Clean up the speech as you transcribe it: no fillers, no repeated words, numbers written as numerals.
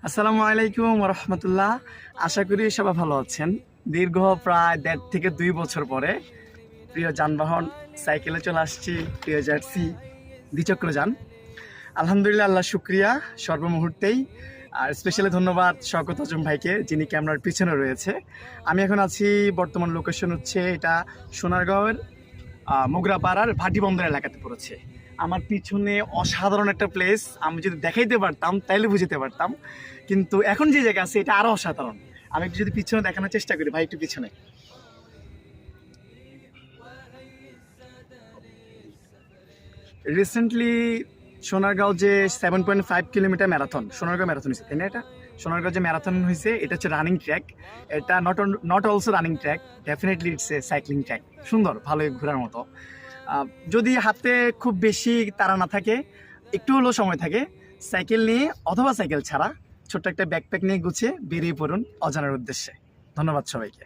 আসসালামু আলাইকুম রহমতুল্লাহ। আশা করি সবাই ভালো আছেন। দীর্ঘ প্রায় 1.5 থেকে 2 বছর পরে প্রিয় যানবাহন সাইকেলে চলে আসছি, প্রিয় জার্সি দ্বিচক্রযান। আলহামদুলিল্লাহ, আল্লাহ শুক্রিয়া সর্বমুহূর্তেই। আর স্পেশালি ধন্যবাদ শওকত আজম ভাইকে, যিনি ক্যামেরার পিছনে রয়েছে। আমি এখন আছি, বর্তমান লোকেশন হচ্ছে এটা সোনারগাঁওয়ের মোগরাপাড়ার ভাটিবন্দর এলাকাতে পড়েছে। আমার পিছনে অসাধারণ একটা প্লেস, আমি যদি দেখাইতে পারতাম তাইলে বুঝতে পারতাম, কিন্তু এখন যে জায়গা আছে এটা আরো অসাধারণ। আমি একটু যদি পিছনে দেখানোর চেষ্টা করি, ভাই একটু পিছনে। রিসেন্টলি সোনারগাঁও যে 7.5 কিলোমিটার ম্যারাথন, সোনারগাঁও ম্যারাথন হয়েছে, তাই না? এটা সোনারগাঁও যে ম্যারাথন হয়েছে, এটা হচ্ছে রানিং ট্র্যাক। এটা not also running track, definitely it's a cycling track. সুন্দর, ভালোই ঘোরার মতো। যদি হাতে খুব বেশি তাড়া না থাকে, একটু হলেও সময় থাকে, সাইকেল নিয়ে অথবা সাইকেল ছাড়া ছোট্ট একটা ব্যাকপ্যাক নিয়ে গুছিয়ে বেরিয়ে পড়ুন অজানার উদ্দেশ্যে। ধন্যবাদ সবাইকে।